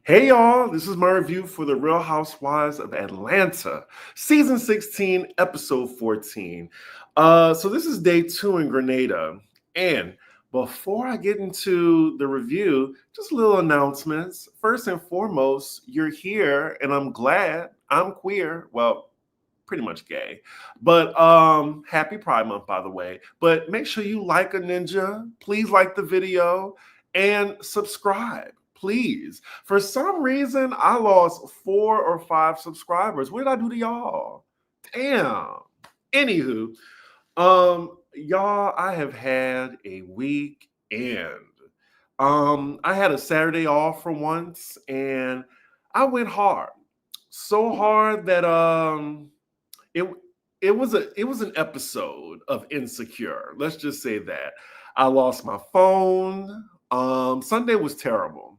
Hey y'all, this is my review for the Real Housewives of Atlanta, season 16, episode 14. So this is day 2 in Grenada. And before I get into the review, just little announcements. First and foremost, you're here and I'm glad. I'm queer. Well, pretty much gay. But happy Pride Month, by the way. But make sure you like a ninja. Please like the video and subscribe. Please. For some reason, I lost 4 or 5 subscribers. What did I do to y'all? Damn. Anywho, y'all, I have had a weekend. I had a Saturday off for once, and I went hard. So hard that it it was an episode of Insecure. Let's just say that. I lost my phone. Sunday was terrible.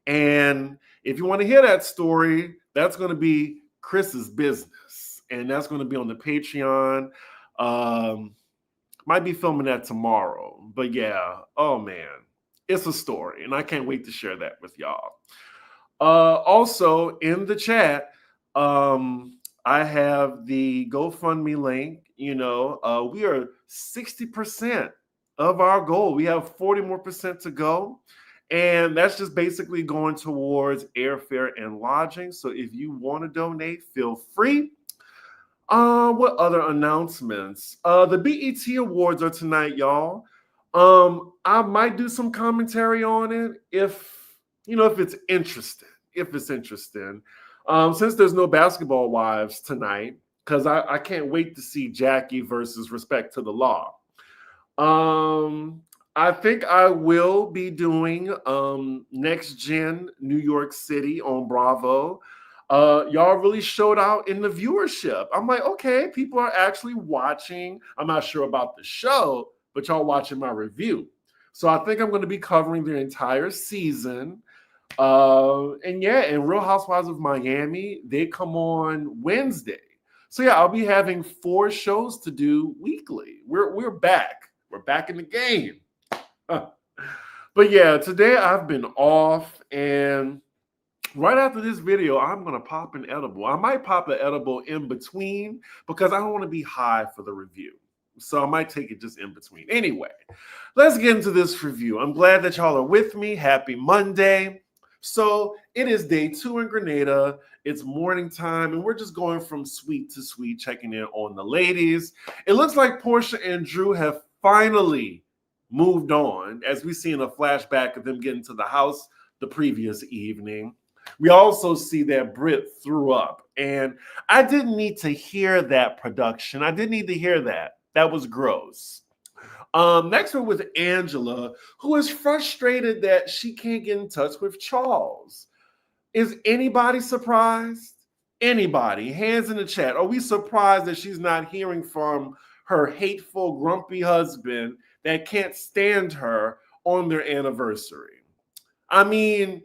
And if you want to hear that story, that's going to be Chris's business. And that's going to be on the Patreon. Might be filming that tomorrow. But yeah, oh man, it's a story. And I can't wait to share that with y'all. Also, in the chat, I have the GoFundMe link. We are 60% of our goal. We have 40 more percent to go. And that's just basically going towards airfare and lodging. So if you want to donate, feel free. What other announcements? The BET Awards are tonight, y'all. I might do some commentary on it if it's interesting. Since there's no Basketball Wives tonight, because I can't wait to see Jackie versus Respect to the Law. I think I will be doing Next Gen New York City on Bravo. Y'all really showed out in the viewership. I'm like, okay, people are actually watching. I'm not sure about the show, but y'all watching my review. So I think I'm going to be covering the entire season. And Real Housewives of Miami, they come on Wednesday. So yeah, I'll be having 4 shows to do weekly. We're back. We're back in the game. But yeah, today I've been off, and right after this video, I'm gonna pop an edible. I might pop an edible in between because I don't want to be high for the review. So I might take it just in between. Anyway, let's get into this review. I'm glad that y'all are with me. Happy Monday. So it is day 2 in Grenada. It's morning time, and we're just going from suite to suite, checking in on the ladies. It looks like Portia and Drew have finally moved on, as we see in a flashback of them getting to the house the previous evening. We also see that Brit threw up, and I didn't need to hear that production. I didn't need to hear that. That was gross. Next we're with Angela, who is frustrated that she can't get in touch with Charles. Is anybody surprised? Anybody? Hands in the chat. Are we surprised that she's not hearing from her hateful, grumpy husband that can't stand her on their anniversary? I mean,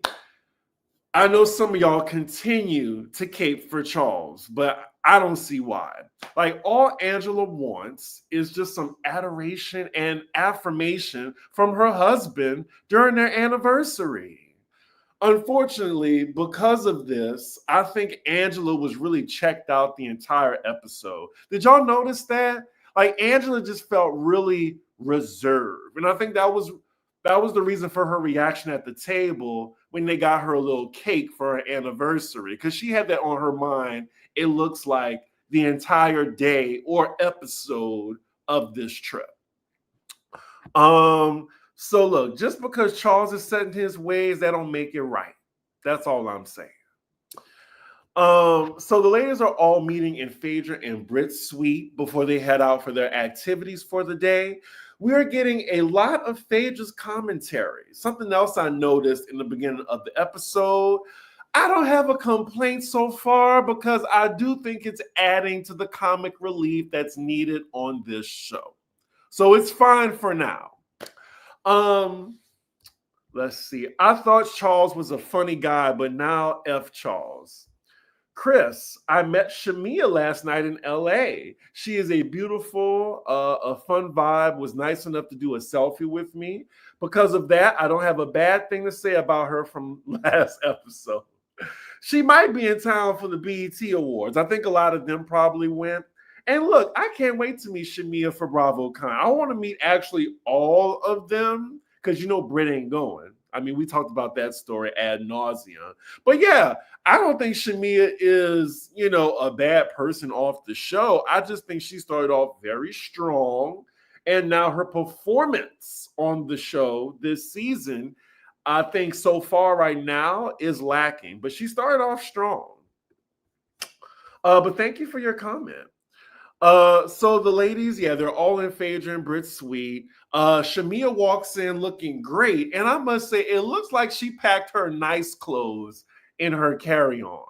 I know some of y'all continue to cape for Charles, but I don't see why. Like, all Angela wants is just some adoration and affirmation from her husband during their anniversary. Unfortunately, because of this, I think Angela was really checked out the entire episode. Did y'all notice that? Like, Angela just felt really reserved. And I think that was the reason for her reaction at the table when they got her a little cake for her anniversary, because she had that on her mind, it looks like, the entire day or episode of this trip. So look, just because Charles is set in his ways, that don't make it right. That's all I'm saying. So the ladies are all meeting in Phaedra and Brit's suite before they head out for their activities for the day. We are getting a lot of Phaedra's commentary. Something else I noticed in the beginning of the episode. I don't have a complaint so far because I do think it's adding to the comic relief that's needed on this show. So it's fine for now. Let's see. I thought Charles was a funny guy, but now F Charles. Chris, I met Shamia last night in LA. She is a beautiful, a fun vibe, was nice enough to do a selfie with me. Because of that, I don't have a bad thing to say about her from last episode. She might be in town for the BET Awards. I think a lot of them probably went. And look, I can't wait to meet Shamia for BravoCon. I want to meet actually all of them because you know Brit ain't going. I mean, we talked about that story ad nauseum. But yeah, I don't think Shamia is, a bad person off the show. I just think she started off very strong. And now her performance on the show this season, I think so far right now is lacking. But she started off strong. But thank you for your comment. So the ladies, yeah, they're all in Phaedra and Brit's suite. Shamia walks in looking great, and I must say, it looks like she packed her nice clothes in her carry-on.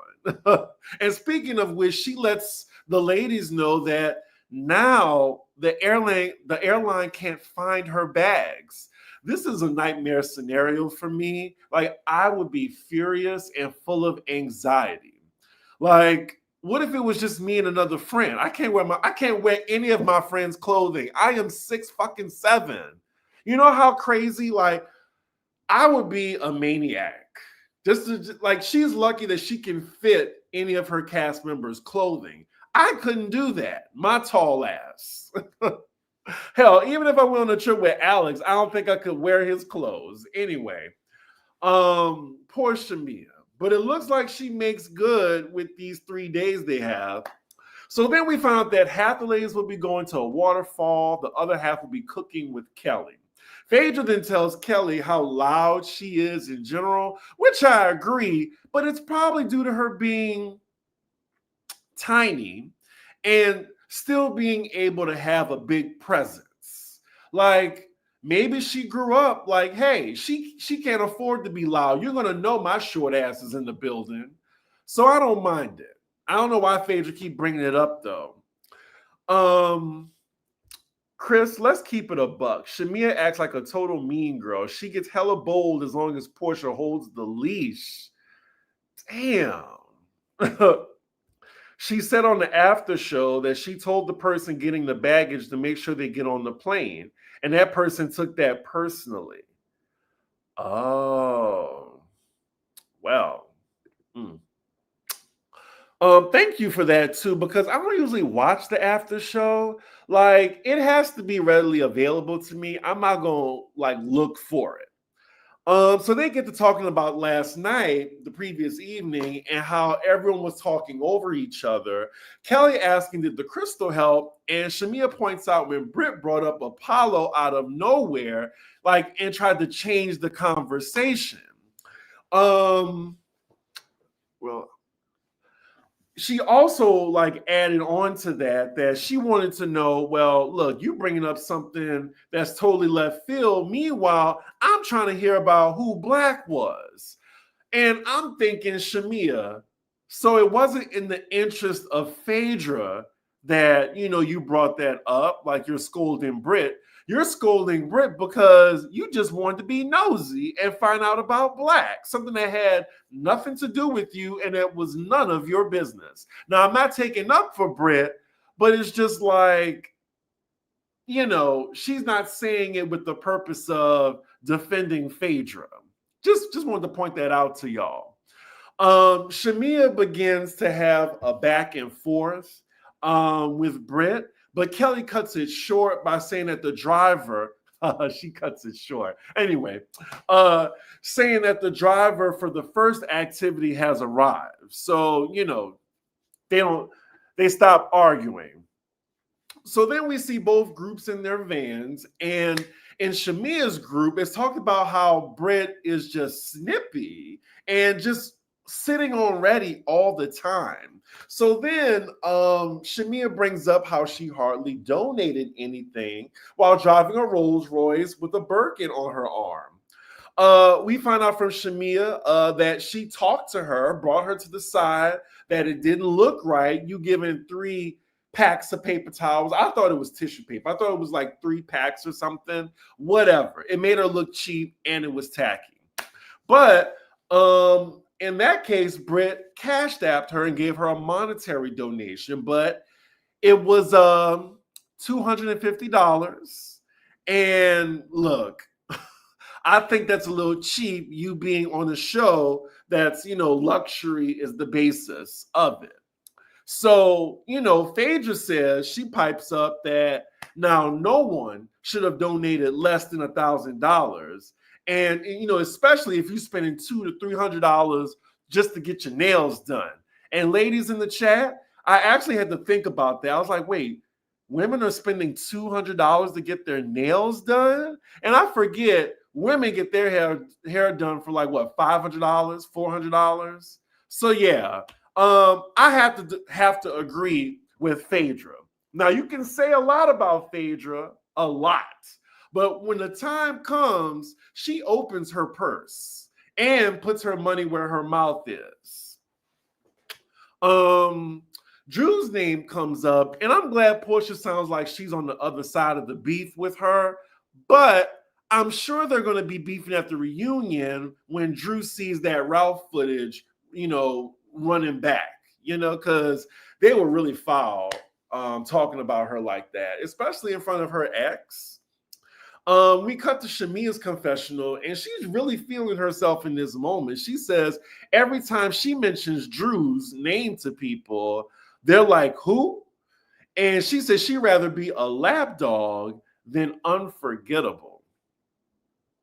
And speaking of which, she lets the ladies know that now the airline can't find her bags. This is a nightmare scenario for me. Like, I would be furious and full of anxiety. Like, what if it was just me and another friend? I can't wear any of my friends' clothing. I am 6'7". You know how crazy? Like, I would be a maniac. Like, she's lucky that she can fit any of her cast members' clothing. I couldn't do that. My tall ass. Hell, even if I went on a trip with Alex, I don't think I could wear his clothes. Anyway, poor Shamia. But it looks like she makes good with these 3 days they have. So then we found out that half the ladies will be going to a waterfall. The other half will be cooking with Kelly. Phaedra then tells Kelly how loud she is in general, which I agree, but it's probably due to her being tiny and still being able to have a big presence. Like, maybe she grew up like, hey, she can't afford to be loud. You're going to know my short ass is in the building. So I don't mind it. I don't know why Phaedra keep bringing it up, though. Chris, let's keep it a buck. Shamia acts like a total mean girl. She gets hella bold as long as Portia holds the leash. Damn. She said on the after show that she told the person getting the baggage to make sure they get on the plane. And that person took that personally. Oh, well. Thank you for that too, because I don't usually watch the after show. Like, it has to be readily available to me. I'm not gonna look for it. So they get to talking about last night, the previous evening, and how everyone was talking over each other. Kelly asking, did the crystal help? And Shamia points out when Brit brought up Apollo out of nowhere, and tried to change the conversation. Well, she also added on to that she wanted to know, well, look, you bringing up something that's totally left field. Meanwhile, I'm trying to hear about who Black was. And I'm thinking, Shamia, so it wasn't in the interest of Phaedra that, you brought that up, like you're scolding Brit. You're scolding Brit because you just wanted to be nosy and find out about Black, something that had nothing to do with you and it was none of your business. Now, I'm not taking up for Brit, but it's just she's not saying it with the purpose of defending Phaedra. Just wanted to point that out to y'all. Shamia begins to have a back and forth with Brit, but Kelly cuts it short by saying that the driver, she cuts it short. Anyway, saying that the driver for the first activity has arrived. So, they stop arguing. So then we see both groups in their vans, and in Shamia's group, it's talked about how Brit is just snippy and just sitting on ready all the time. So then Shamia brings up how she hardly donated anything while driving a Rolls Royce with a Birkin on her arm. We find out from Shamia that she talked to her, brought her to the side, that it didn't look right. You giving 3 packs of paper towels. I thought it was tissue paper. I thought it was 3 packs or something. Whatever. It made her look cheap and it was tacky. But in that case, Brit cashed apped her and gave her a monetary donation, but it was $250. And look, I think that's a little cheap, you being on a show that's, luxury is the basis of it. So, Phaedra says, she pipes up that now no one should have donated less than $1,000. And, especially if you're spending $200 to $300 just to get your nails done. And ladies in the chat, I actually had to think about that. I was like, wait, women are spending $200 to get their nails done? And I forget, women get their hair done for like what, $500, $400? So yeah, I have to agree with Phaedra. Now you can say a lot about Phaedra, a lot, but when the time comes, she opens her purse and puts her money where her mouth is. Drew's name comes up, and I'm glad Portia sounds like she's on the other side of the beef with her, but I'm sure they're going to be beefing at the reunion when Drew sees that Ralph footage, running back, because they were really foul talking about her like that, especially in front of her ex. We cut to Shamia's confessional, and she's really feeling herself in this moment. She says every time she mentions Drew's name to people, they're like, who? And she says she'd rather be a lapdog than unforgettable.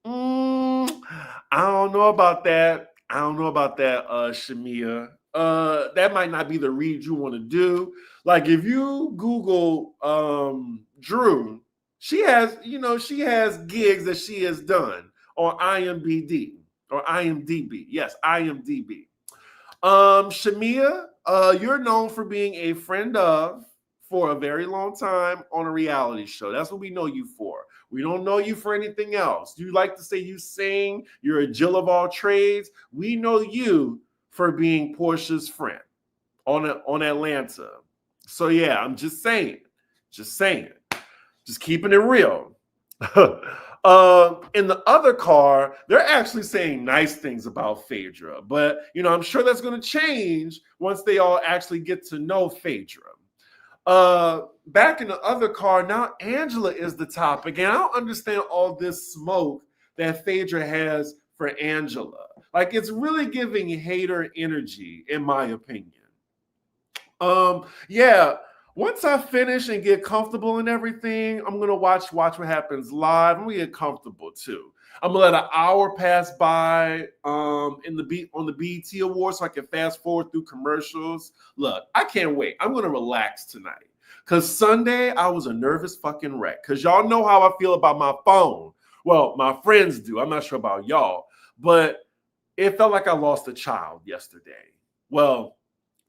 I don't know about that. Shamia. That might not be the read you want to do. Like if you Google Drew, she has gigs that she has done on IMDb. Yes, IMDb. Shamia, you're known for being a friend of for a very long time on a reality show. That's what we know you for. We don't know you for anything else. You like to say you sing, you're a Jill of all trades. We know you for being Portia's friend on Atlanta. So yeah, I'm just saying, just keeping it real. In the other car, they're actually saying nice things about Phaedra, but I'm sure that's going to change once they all actually get to know Phaedra. Back in the other car, now Angela is the topic, and I don't understand all this smoke that Phaedra has for Angela. Like, it's really giving hater energy, in my opinion. Yeah, once I finish and get comfortable and everything, I'm gonna watch what happens live. I'm gonna get comfortable too. I'm gonna let an hour pass by on the BET Awards so I can fast forward through commercials. Look, I can't wait. I'm gonna relax tonight. Cause Sunday I was a nervous fucking wreck. Cause y'all know how I feel about my phone. Well, my friends do. I'm not sure about y'all, but it felt like I lost a child yesterday. Well,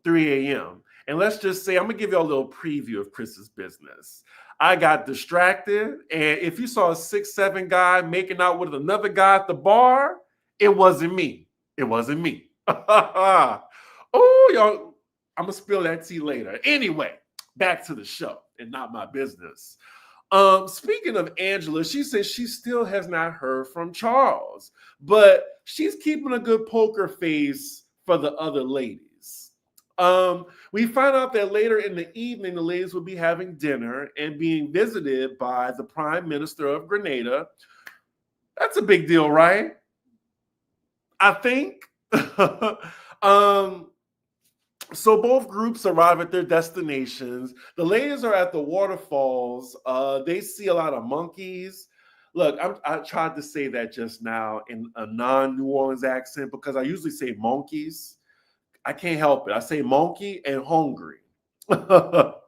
3 a.m. And let's just say, I'm going to give you a little preview of Chris's business. I got distracted. And if you saw a 6'7" guy making out with another guy at the bar, it wasn't me. Oh, y'all, I'm going to spill that tea later. Anyway, back to the show and not my business. Speaking of Angela, she says she still has not heard from Charles, but she's keeping a good poker face for the other ladies. We find out that later in the evening, the ladies will be having dinner and being visited by the Prime Minister of Grenada. That's a big deal, right? I think. So both groups arrive at their destinations. The ladies are at the waterfalls. They see a lot of monkeys. Look, I tried to say that just now in a non-New Orleans accent because I usually say monkeys. I can't help it. I say monkey and hungry. But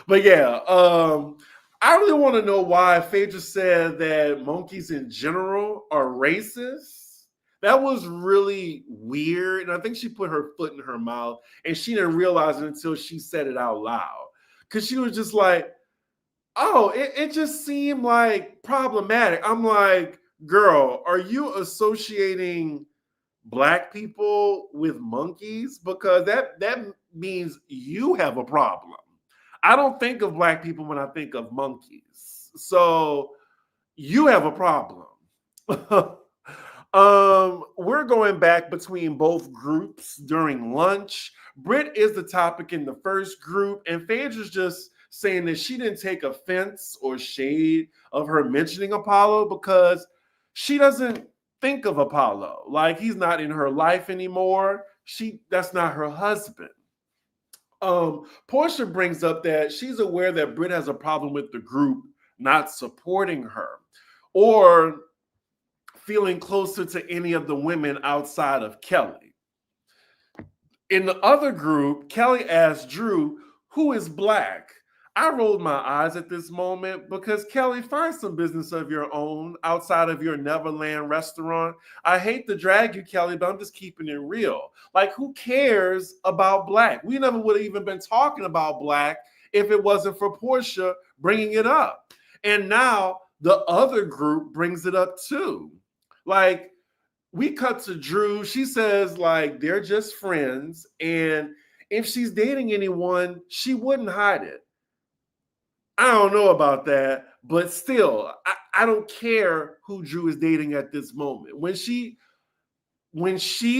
yeah, I really want to know why Phaedra said that monkeys in general are racist. That was really weird. And I think she put her foot in her mouth and she didn't realize it until she said it out loud. Because she was just like, oh, it just seemed like problematic. I'm like, girl, are you associating Black people with monkeys? Because that means you have a problem. I don't think of Black people when I think of monkeys. So you have a problem. We're going back between both groups during lunch. Brit is the topic in the first group, and Phaedra's just saying that she didn't take offense or shade of her mentioning Apollo because she doesn't think of Apollo. Like he's not in her life anymore. That's not her husband. Portia brings up that she's aware that Brit has a problem with the group not supporting her or feeling closer to any of the women outside of Kelly. In the other group, Kelly asked Drew, who is black? I rolled my eyes at this moment because Kelly, find some business of your own outside of your Neverland restaurant. I hate to drag you, Kelly, but I'm just keeping it real. Like, who cares about black? We never would have even been talking about black if it wasn't for Portia bringing it up. And now the other group brings it up too. Like, we cut to Drew. She says, like, they're just friends. And if she's dating anyone, she wouldn't hide it. I don't know about that, but still, I don't care who Drew is dating at this moment. When she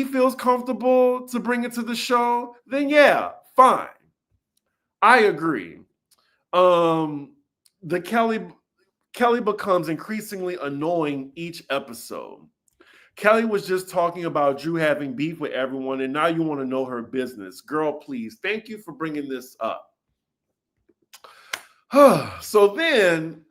feels comfortable to bring it to the show, then yeah, fine. I agree. The Kelly becomes increasingly annoying each episode. Kelly was just talking about Drew having beef with everyone, and now you want to know her business. Girl, please. Thank you for bringing this up. So then,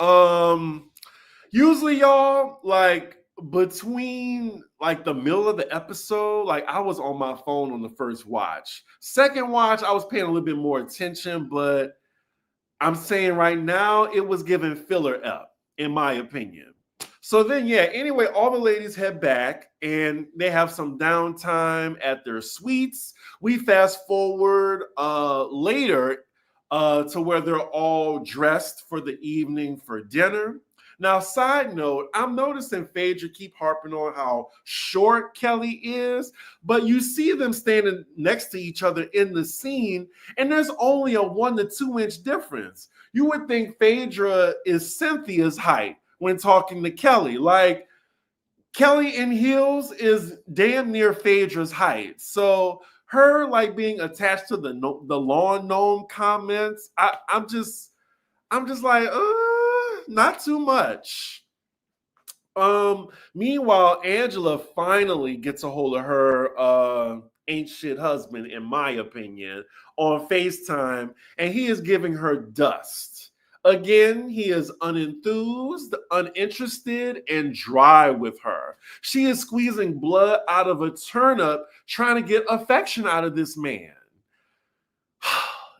usually y'all, like between like the middle of the episode, like I was on my phone on the first watch. Second watch, I was paying a little bit more attention, but I'm saying right now it was giving filler up, in my opinion. So then, yeah, anyway, all the ladies head back and they have some downtime at their suites. We fast forward later to where they're all dressed for the evening for dinner. Now, side note, I'm noticing Phaedra keep harping on how short Kelly is, but you see them standing next to each other in the scene, and there's only a 1 to 2 inch difference. You would think Phaedra is Cynthia's height when talking to Kelly. Like, Kelly in heels is damn near Phaedra's height. So her like being attached to the lawn gnome comments, I'm just like, not too much. Meanwhile, Angela finally gets a hold of her ain't shit husband, in my opinion, on FaceTime, and he is giving her dust. Again, he is unenthused, uninterested, and dry with her. She is squeezing blood out of a turnip, trying to get affection out of this man.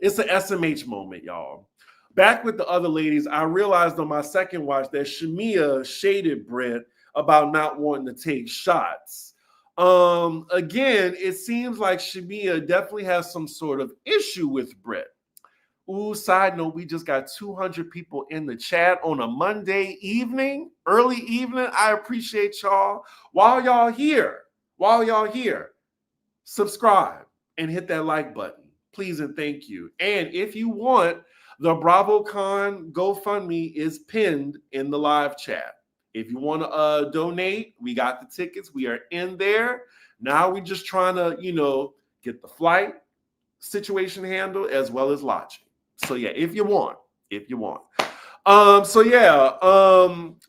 It's an SMH moment, y'all. Back with the other ladies, I realized on my second watch that Shamia shaded Brit about not wanting to take shots. Again, it seems like Shamia definitely has some sort of issue with Brit. Ooh, side note, we just got 200 people in the chat on a Monday evening, early evening. I appreciate y'all. While y'all here, subscribe and hit that like button. Please and thank you. And if you want, the BravoCon GoFundMe is pinned in the live chat. If you want to donate, we got the tickets. We are in there. Now we're just trying to, get the flight situation handled as well as lodging. So yeah, if you want.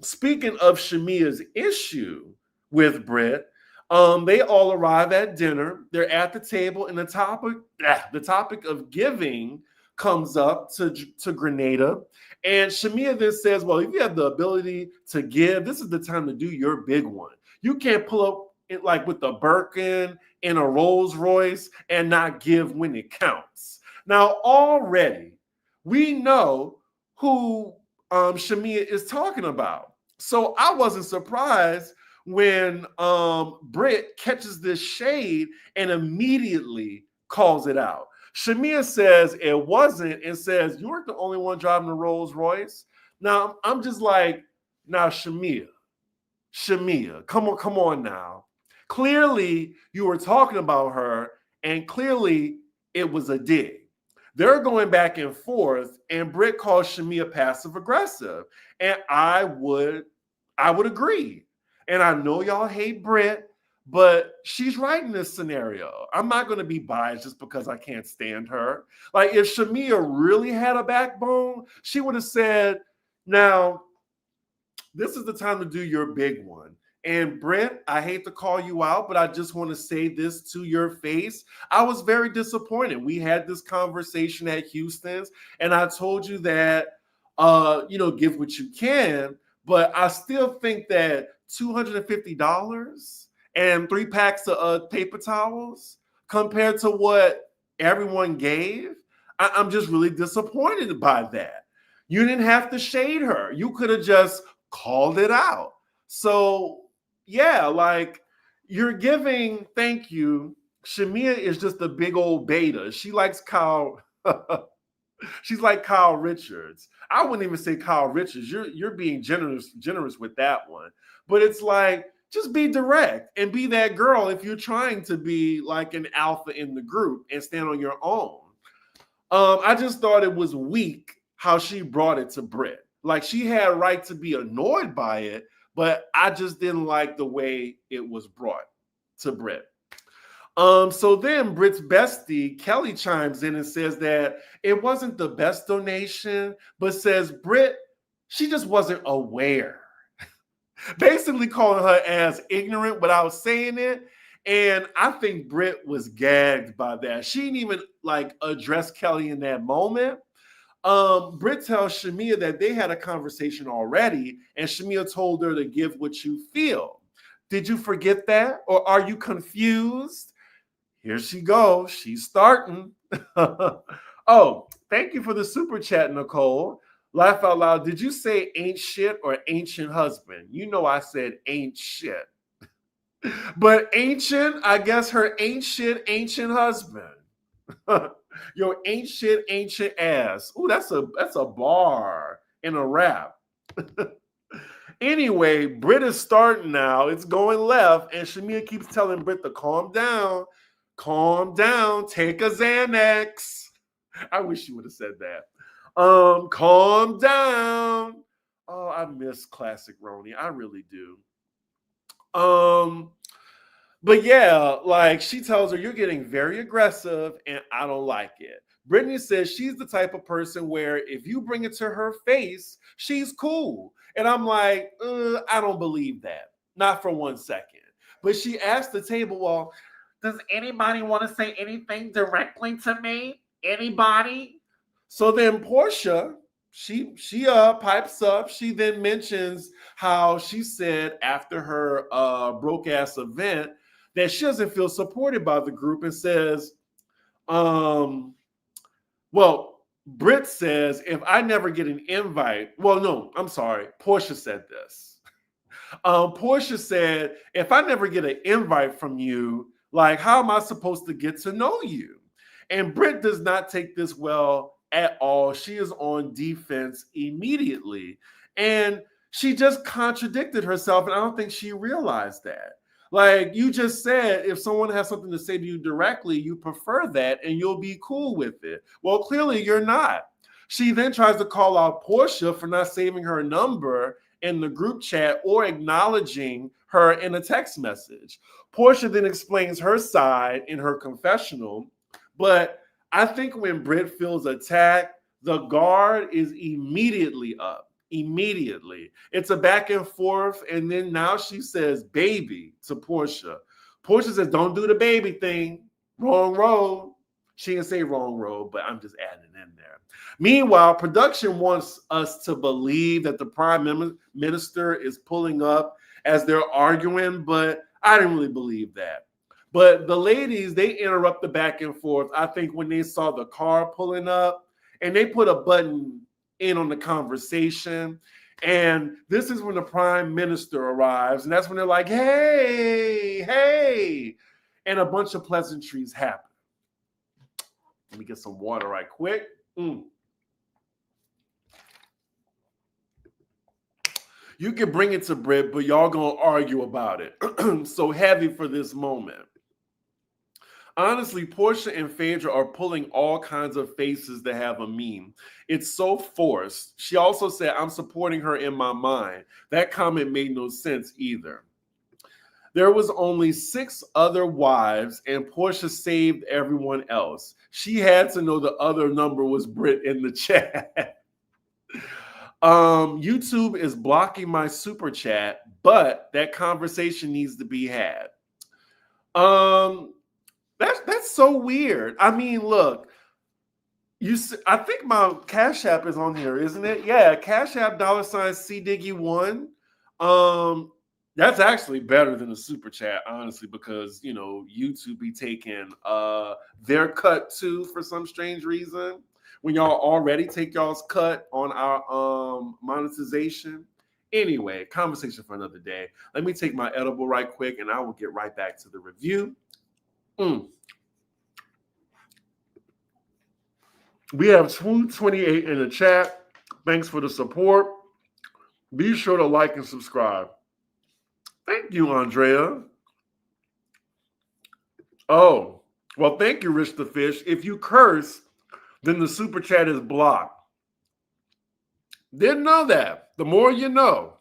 Speaking of Shamia's issue with Brit, they all arrive at dinner. They're at the table, and the topic of giving comes up to Grenada. And Shamia then says, well, if you have the ability to give, this is the time to do your big one. You can't pull up it like with a Birkin and a Rolls Royce and not give when it counts. Now, already, we know who Shamia is talking about. So I wasn't surprised when Brit catches this shade and immediately calls it out. Shamia says it wasn't and says, you weren't the only one driving the Rolls Royce. Now, I'm just like, now, Shamia, come on now. Clearly, you were talking about her, and clearly it was a dig. They're going back and forth, and Brit calls Shamia passive aggressive, and I would agree. And I know y'all hate Brit, but she's right in this scenario. I'm not going to be biased just because I can't stand her. Like, if Shamia really had a backbone, she would have said, now, this is the time to do your big one. And Brent, I hate to call you out, but I just want to say this to your face. I was very disappointed. We had this conversation at Houston's, and I told you that, give what you can, but I still think that $250 and 3 packs of paper towels compared to what everyone gave, I'm just really disappointed by that. You didn't have to shade her. You could have just called it out. So, yeah, like, you're giving, thank you. Shamia is just a big old beta. She likes Kyle. She's like Kyle Richards. I wouldn't even say Kyle Richards. You're being generous with that one. But it's like, just be direct and be that girl if you're trying to be like an alpha in the group and stand on your own. I just thought it was weak how she brought it to Brit. Like, she had right to be annoyed by it, but I just didn't like the way it was brought to Brit. So then Brit's bestie, Kelly, chimes in and says that it wasn't the best donation, but says Brit, she just wasn't aware. Basically calling her as ignorant without saying it. And I think Brit was gagged by that. She didn't even like address Kelly in that moment. Brit tells Shamia that they had a conversation already, and Shamia told her to give what you feel. Did you forget that? Or are you confused? Here she goes. She's starting. Oh, thank you for the super chat, Nicole. Laugh out loud. Did you say ain't shit or ancient husband? You know I said ain't shit. But ancient, I guess her ain't shit, ancient husband. Your ancient ass. Ooh, that's a bar in a rap. Anyway, Brit is starting now. It's going left, and Shamia keeps telling Brit to calm down, take a Xanax. I wish you would have said that. Calm down. Oh, I miss classic Roni. I really do. But yeah, like, she tells her, you're getting very aggressive and I don't like it. Brittany says she's the type of person where if you bring it to her face, she's cool. And I'm like, I don't believe that. Not for 1 second. But she asked the table, well, does anybody want to say anything directly to me? Anybody? So then Portia, she pipes up. She then mentions how she said after her broke ass event that she doesn't feel supported by the group, and says, Brit says, if I never get an invite, Portia said this. Portia said, if I never get an invite from you, like, how am I supposed to get to know you? And Brit does not take this well at all. She is on defense immediately. And she just contradicted herself, and I don't think she realized that. Like, you just said, if someone has something to say to you directly, you prefer that and you'll be cool with it. Well, clearly you're not. She then tries to call out Portia for not saving her number in the group chat or acknowledging her in a text message. Portia then explains her side in her confessional, but I think when Brit feels attacked, the guard is immediately up. Immediately. It's a back and forth, and then now she says baby to Portia. Portia says, don't do the baby thing. Wrong road. She didn't say wrong road, but I'm just adding it in there. Meanwhile, production wants us to believe that the prime minister is pulling up as they're arguing, but I didn't really believe that. But the ladies, they interrupt the back and forth, I think, when they saw the car pulling up, and they put a button in on the conversation. And this is when the prime minister arrives, and that's when they're like, hey, and a bunch of pleasantries happen. Let me get some water right quick. You can bring it to Brit, but y'all gonna argue about it. So heavy for this moment. Honestly, Portia and Phaedra are pulling all kinds of faces to have a meme. It's so forced. She also said, I'm supporting her in my mind. That comment made no sense either. There was only 6 other wives, and Portia saved everyone else. She had to know the other number was Brit in the chat. YouTube is blocking my super chat, but that conversation needs to be had. That's so weird. I mean, look, I think my Cash App is on here, isn't it? Yeah, Cash App $CDiggy1. That's actually better than the super chat, honestly, because YouTube be taking their cut too for some strange reason. When y'all already take y'all's cut on our monetization. Anyway, conversation for another day. Let me take my edible right quick, and I will get right back to the review. We have 228 in the chat. Thanks for the support. Be sure to like and subscribe. Thank you, Andrea. Oh, well, thank you, Rich the Fish. If you curse, then the super chat is blocked. Didn't know that. The more you know.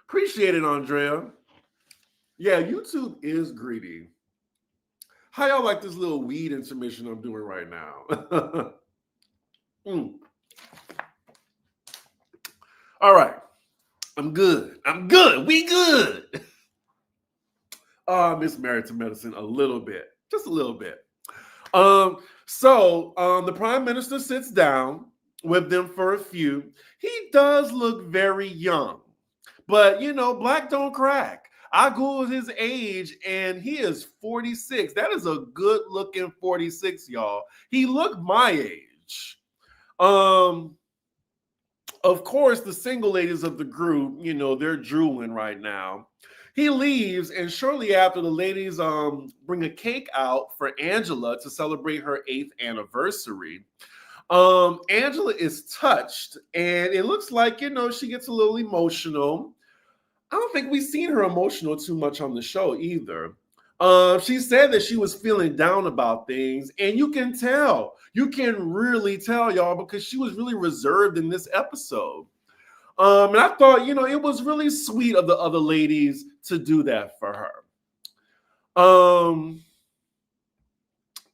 Appreciate it, Andrea. Yeah, YouTube is greedy. How y'all like this little weed intermission I'm doing right now? All right. I'm good. We good. I miss Married to Medicine a little bit. Just a little bit. So the prime minister sits down with them for a few. He does look very young. But, black don't crack. I Googled his age, and he is 46. That is a good-looking 46, y'all. He looked my age. Of course, the single ladies of the group, they're drooling right now. He leaves, and shortly after, the ladies bring a cake out for Angela to celebrate her 8th anniversary. Angela is touched, and it looks like, she gets a little emotional. I don't think we've seen her emotional too much on the show either. She said that she was feeling down about things, and you can tell. You can really tell, y'all, because she was really reserved in this episode. And I thought, it was really sweet of the other ladies to do that for her.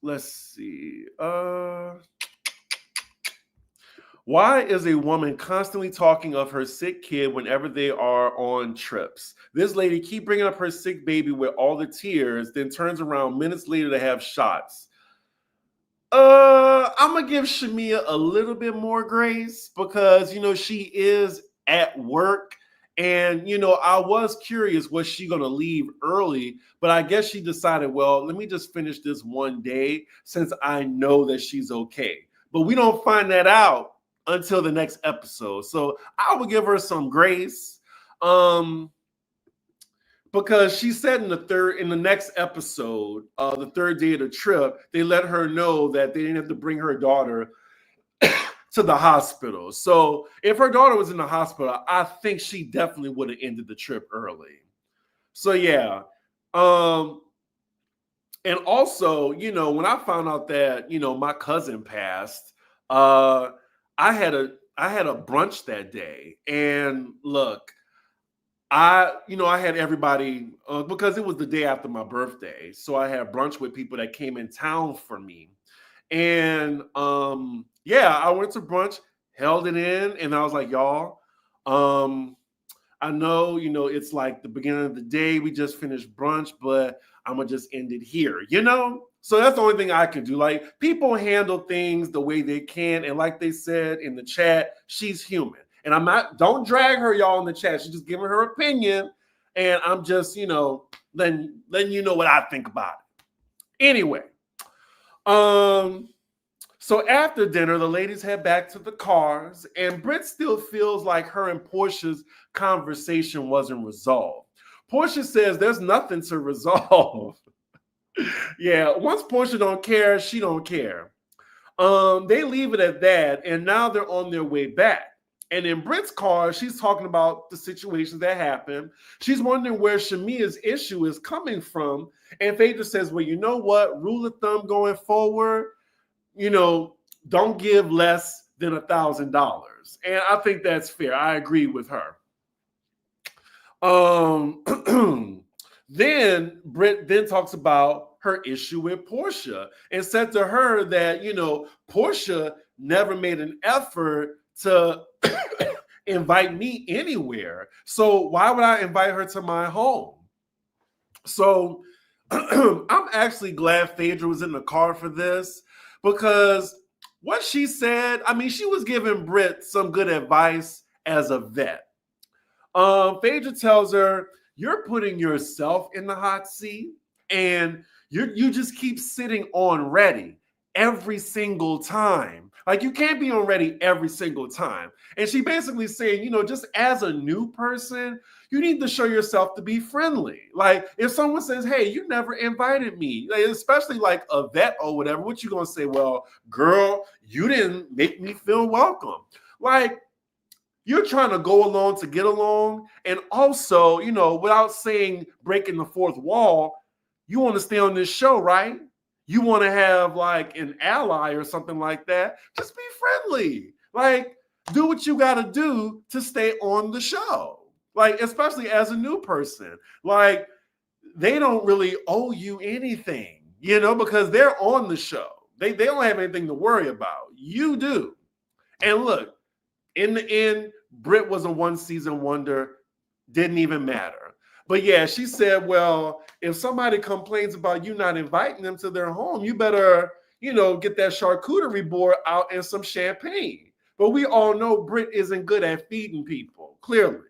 Let's see. Why is a woman constantly talking of her sick kid whenever they are on trips? This lady keep bringing up her sick baby with all the tears, then turns around minutes later to have shots. I'm going to give Shamia a little bit more grace because, she is at work. And, I was curious, was she going to leave early? But I guess she decided, well, let me just finish this one day since I know that she's okay. But we don't find that out until the next episode. So I would give her some grace. Because she said in the next episode, the third day of the trip, they let her know that they didn't have to bring her daughter to the hospital. So if her daughter was in the hospital, I think she definitely would have ended the trip early. So yeah. And also, when I found out that, my cousin passed, I had a brunch that day, and look, I had everybody because it was the day after my birthday, so I had brunch with people that came in town for me, and I went to brunch, held it in, and I was like, y'all, I know it's like the beginning of the day, we just finished brunch, but I'm gonna just end it here, So that's the only thing I can do. Like, people handle things the way they can. And like they said in the chat, she's human. And don't drag her, y'all, in the chat. She's just giving her opinion. And I'm just, letting you know what I think about it. Anyway. So after dinner, the ladies head back to the cars. And Brit still feels like her and Portia's conversation wasn't resolved. Portia says there's nothing to resolve. Yeah, once Portia don't care, she don't care. They leave it at that, and now they're on their way back. And in Brit's car, she's talking about the situations that happened. She's wondering where Shamia's issue is coming from. And Phaedra says, well, you know what? Rule of thumb going forward, don't give less than $1,000. And I think that's fair. I agree with her. Then Brit then talks about her issue with Portia and said to her that, Portia never made an effort to invite me anywhere. So why would I invite her to my home? So I'm actually glad Phaedra was in the car for this, because what she said, I mean, she was giving Brit some good advice as a vet. Phaedra tells her, you're putting yourself in the hot seat, and you just keep sitting on ready every single time. Like, you can't be on ready every single time. And she basically saying, just as a new person, you need to show yourself to be friendly. Like, if someone says, hey, you never invited me, like, especially like a vet or whatever, what you gonna say? Well, girl, you didn't make me feel welcome. Like, you're trying to go along to get along. And also, without saying breaking the fourth wall, you want to stay on this show, right? You want to have like an ally or something like that. Just be friendly. Like, do what you got to do to stay on the show. Like, especially as a new person. Like, they don't really owe you anything, because they're on the show. They don't have anything to worry about. You do. And look, in the end, Brit was a one-season wonder. Didn't even matter. But yeah, she said, well, if somebody complains about you not inviting them to their home, you better, get that charcuterie board out and some champagne. But we all know Brit isn't good at feeding people, clearly.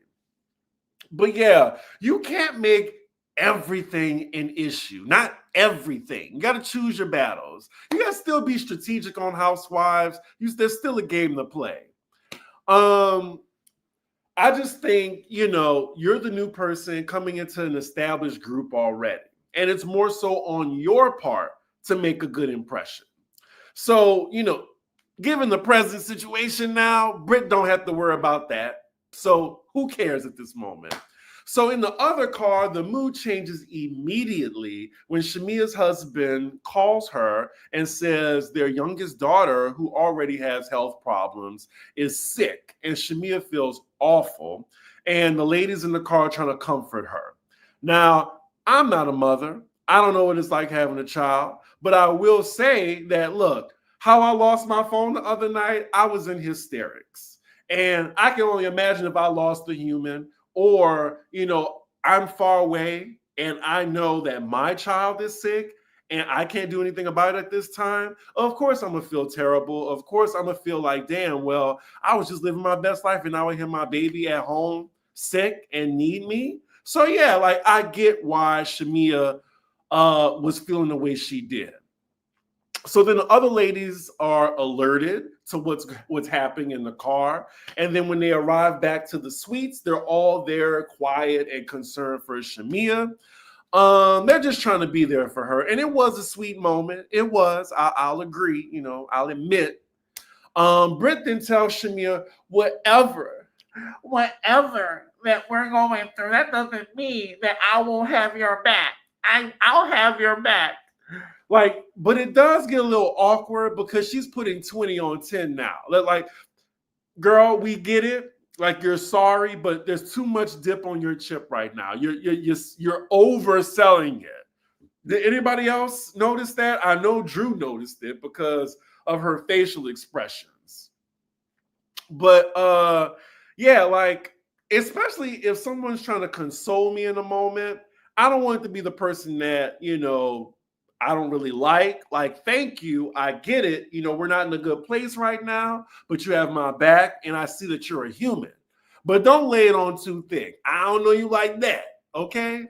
But yeah, you can't make everything an issue. Not everything. You got to choose your battles. You got to still be strategic on Housewives. There's still a game to play. I just think, you're the new person coming into an established group already. And it's more so on your part to make a good impression. So, given the present situation now, Brit don't have to worry about that. So who cares at this moment? So in the other car, the mood changes immediately when Shamia's husband calls her and says their youngest daughter, who already has health problems, is sick. And Shamia feels awful. And the ladies in the car are trying to comfort her. Now, I'm not a mother. I don't know what it's like having a child. But I will say that, look, how I lost my phone the other night, I was in hysterics. And I can only imagine if I lost a human, or, I'm far away and I know that my child is sick and I can't do anything about it at this time. Of course, I'm going to feel terrible. Of course, I'm going to feel like, damn, well, I was just living my best life and now I hear my baby at home sick and need me. So, yeah, like, I get why Shamia was feeling the way she did. So then the other ladies are alerted to what's happening in the car. And then when they arrive back to the suites, they're all there quiet and concerned for Shamia. They're just trying to be there for her. And it was a sweet moment. It was. I'll agree. I'll admit. Brit then tells Shamia, whatever that we're going through, that doesn't mean that I won't have your back. I'll have your back. Like, but it does get a little awkward because she's putting 20 on 10 now. Like, girl, we get it. Like, you're sorry, but there's too much dip on your chip right now. You're overselling it. Did anybody else notice that? I know Drew noticed it because of her facial expressions. But yeah, like, especially if someone's trying to console me in a moment, I don't want it to be the person that, I don't really like, thank you. I get it. We're not in a good place right now, but you have my back and I see that you're a human. But don't lay it on too thick. I don't know you like that. Okay.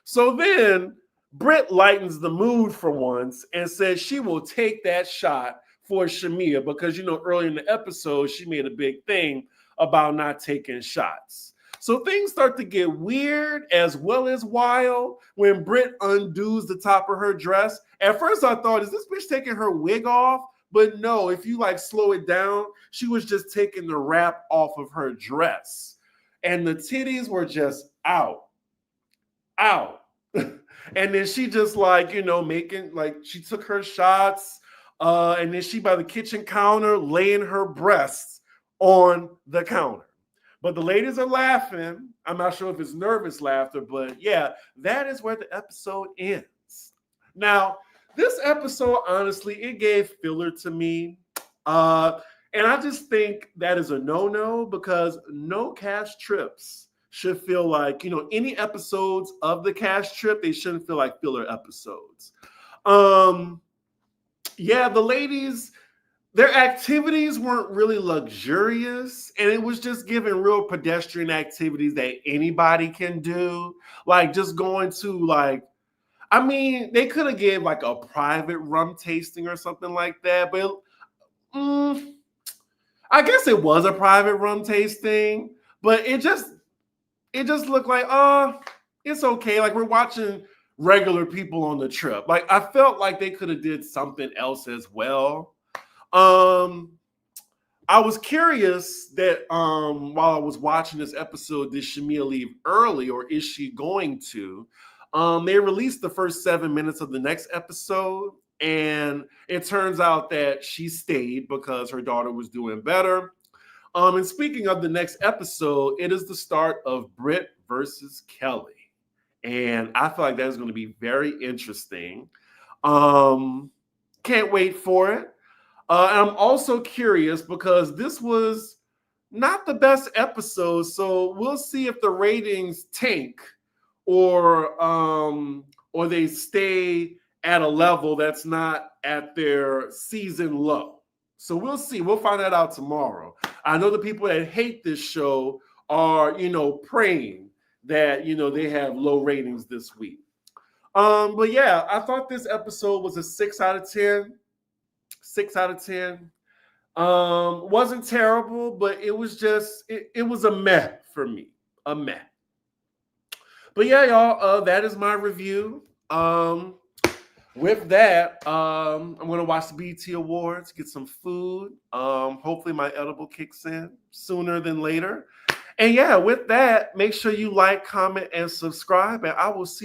So then Brit lightens the mood for once and says she will take that shot for Shamia because, earlier in the episode, she made a big thing about not taking shots. So things start to get weird as well as wild when Brit undoes the top of her dress. At first I thought, is this bitch taking her wig off? But no, if you slow it down, she was just taking the wrap off of her dress. And the titties were just out. And then she just making, she took her shots. And then she by the kitchen counter laying her breasts on the counter. But the ladies are laughing. I'm not sure if it's nervous laughter, but yeah, that is where the episode ends. Now, this episode, honestly, it gave filler to me. And I just think that is a no-no because no cash trips should feel like, any episodes of the cash trip, they shouldn't feel like filler episodes. Yeah, the ladies, their activities weren't really luxurious, and it was just giving real pedestrian activities that anybody can do. Like just going to they could have gave like a private rum tasting or something like that, but I guess it was a private rum tasting, but it just looked like, it's okay. Like we're watching regular people on the trip. Like I felt like they could have did something else as well. I was curious that while I was watching this episode, did Shamia leave early or is she going to? They released the first 7 minutes of the next episode, and it turns out that she stayed because her daughter was doing better. And speaking of the next episode, it is the start of Brit versus Kelly. And I feel like that is going to be very interesting. Can't wait for it. And I'm also curious because this was not the best episode, so we'll see if the ratings tank or they stay at a level that's not at their season low. So we'll see. We'll find that out tomorrow. I know the people that hate this show are, praying that, they have low ratings this week. But yeah, I thought this episode was a 6 out of 10. 6 out of 10. Wasn't terrible, but it was just, it was a meh for me. A meh. But yeah, y'all, that is my review. With that, I'm going to watch the BET Awards, get some food. Hopefully my edible kicks in sooner than later. And yeah, with that, make sure you like, comment, and subscribe, and I will see you